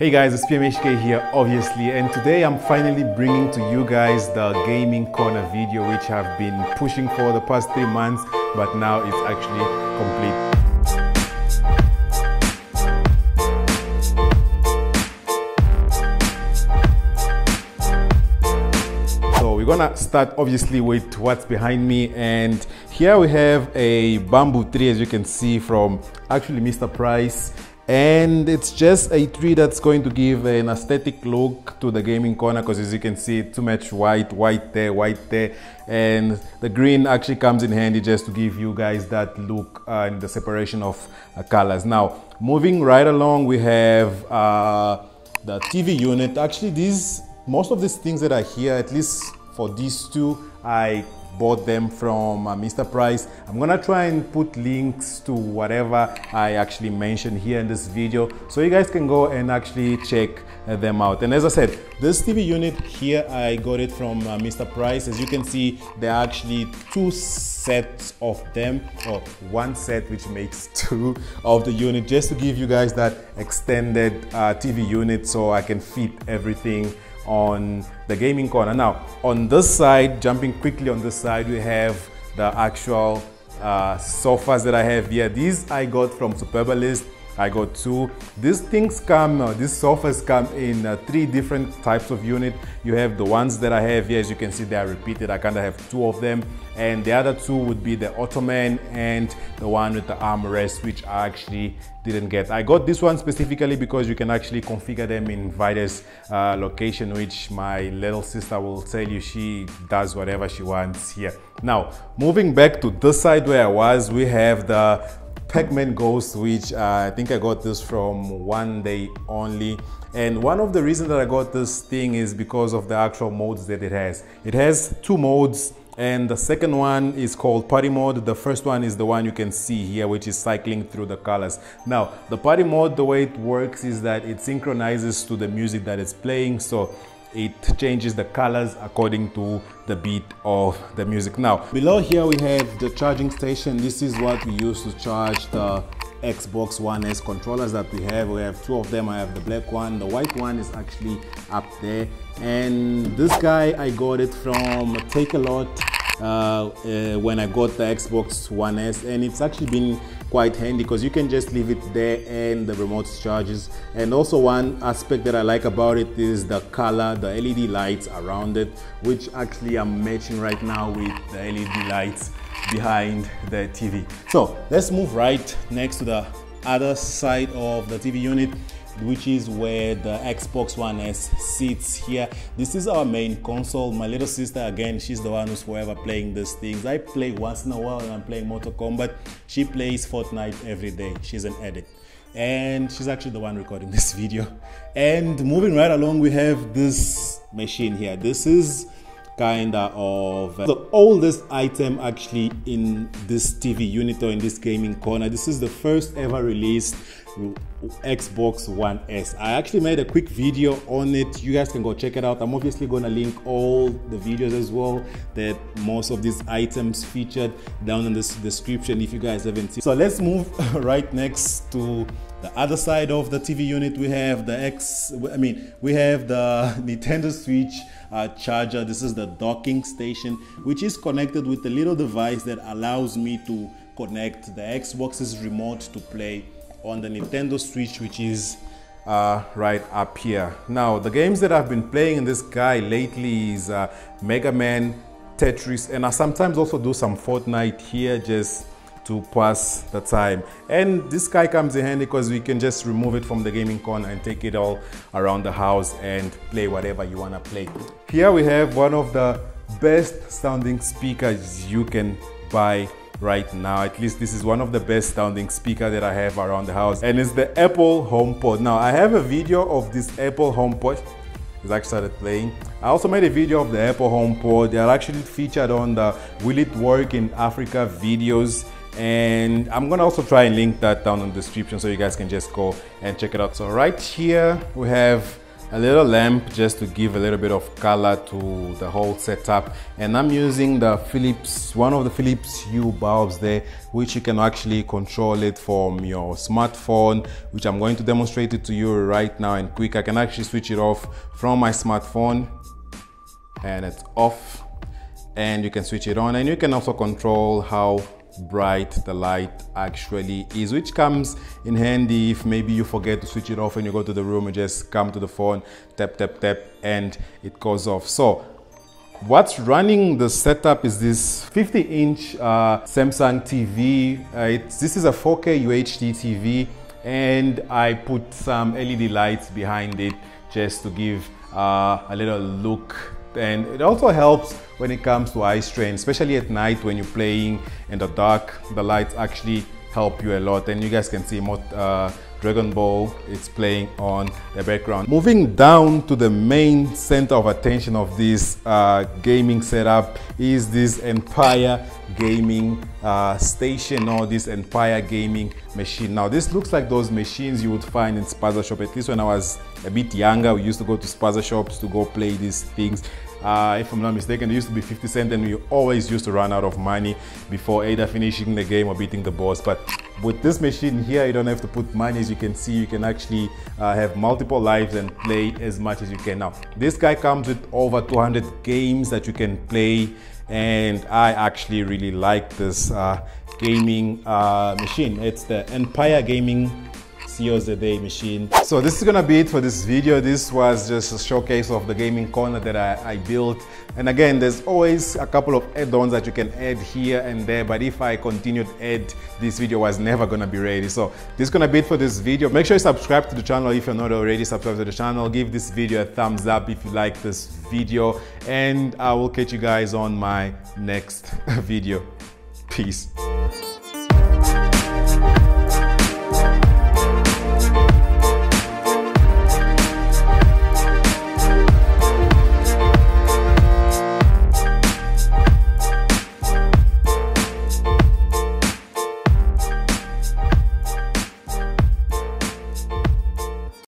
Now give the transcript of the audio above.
Hey guys, it's PMHK here obviously, and today I'm finally bringing to you guys the gaming corner video which I've been pushing for the past 3 months, but now it's actually complete. So we're gonna start obviously with what's behind me, and here we have a bamboo tree, as you can see, from actually Mr. Price. And it's just a tree that's going to give an aesthetic look to the gaming corner, because as you can see, too much white there, and the green actually comes in handy just to give you guys that look and the separation of colors. Now moving right along, we have the TV unit. Actually, most of these things that are here, at least for these two, I bought them from Mr. Price. I'm gonna try and put links to whatever I actually mentioned here in this video, so you guys can go and actually check them out. And as I said, this TV unit here, I got it from Mr. Price. As you can see, there are actually 2 sets of them, or 1 set which makes 2 of the unit, just to give you guys that extended TV unit so I can fit everything on the gaming corner. Now on this side, jumping quickly on this side, we have the actual sofas that I have here. These I got from Superbalist. I got 2. These sofas come in 3 different types of unit. You have the ones that I have here, as you can see, they are repeated. I kind of have 2 of them, and the other 2 would be the Ottoman and the one with the armrest, which I actually didn't get. I got this one specifically because you can actually configure them in various location, which my little sister will tell you she does whatever she wants here. Now moving back to this side where I was, we have the Pacman Ghost, which I think I got this from One Day Only. And one of the reasons that I got this thing is because of the actual modes that it has. It has 2 modes, and the second one is called party mode. The first one is the one you can see here, which is cycling through the colors. Now the party mode, the way it works is that it synchronizes to the music that it's playing, so it changes the colors according to the beat of the music. Now below here we have the charging station. This is what we use to charge the Xbox One S controllers that we have. We have 2 of them. I have the black one, the white one is actually up there, and this guy I got it from Take a Lot when I got the Xbox One S, and it's actually been quite handy because you can just leave it there and the remote charges. And also one aspect that I like about it is the color, the LED lights around it, which actually I'm matching right now with the LED lights behind the TV. So let's move right next to the other side of the TV unit, which is where the Xbox One S sits here. This is our main console. My little sister, again, she's the one who's forever playing these things. I play once in a while and I'm playing Mortal Kombat. She plays Fortnite every day. She's an addict, and she's actually the one recording this video. And moving right along, we have this machine here. This is kinda of the oldest item actually in this TV unit, or in this gaming corner. This is the first ever released Xbox One S. I actually made a quick video on it. You guys can go check it out. I'm obviously gonna link all the videos as well that most of these items featured down in this description if you guys haven't seen. So let's move right next to the other side of the TV unit. We have the Nintendo Switch charger. This is the docking station, which is connected with a little device that allows me to connect the Xbox's remote to play on the Nintendo Switch, which is right up here. Now the games that I've been playing in this guy lately is Mega Man, Tetris, and I sometimes also do some Fortnite here just to pass the time. And this guy comes in handy because we can just remove it from the gaming corner and take it all around the house and play whatever you want to play. Here we have one of the best sounding speakers you can buy right now. At least this is one of the best sounding speakers that I have around the house, and it's the Apple HomePod. Now I have a video of this Apple HomePod. It's actually started playing. I also made a video of the Apple HomePod. They are actually featured on the Will It Work in Africa videos, and I'm gonna also try and link that down in the description so you guys can just go and check it out. So right here we have a little lamp just to give a little bit of color to the whole setup, and I'm using the one of the Phillips Hue bulbs there, which you can actually control it from your smartphone, which I'm going to demonstrate it to you right now and quick. I can actually switch it off from my smartphone and it's off, and you can switch it on, and you can also control how bright the light actually is, which comes in handy if maybe you forget to switch it off and you go to the room and just come to the phone, tap tap tap, and it goes off. So what's running the setup is this 50-inch Samsung TV. This is a 4K UHD TV, and I put some LED lights behind it just to give a little look. And it also helps when it comes to eye strain, especially at night when you're playing in the dark. The lights actually help you a lot, and you guys can see more Dragon Ball it's playing on the background. Moving down to the main center of attention of this gaming setup is this Empire gaming station, or this Empire gaming machine. Now this looks like those machines you would find in spaza shop. At least when I was a bit younger, we used to go to spaza shops to go play these things. If I'm not mistaken, it used to be 50 cents, and we always used to run out of money before either finishing the game or beating the boss. But with this machine here, you don't have to put money. As you can see, you can actually have multiple lives and play as much as you can. Now this guy comes with over 200 games that you can play, and I actually really like this gaming machine. It's the Empire Gaming COZA machine. So this is gonna be it for this video. This was just a showcase of the gaming corner that I built. And again, there's always a couple of add-ons that you can add here and there, but if I continued to add, this video was never gonna be ready. So this is gonna be it for this video. Make sure you subscribe to the channel if you're not already subscribed to the channel. Give this video a thumbs up if you like this video, and I will catch you guys on my next video. Peace.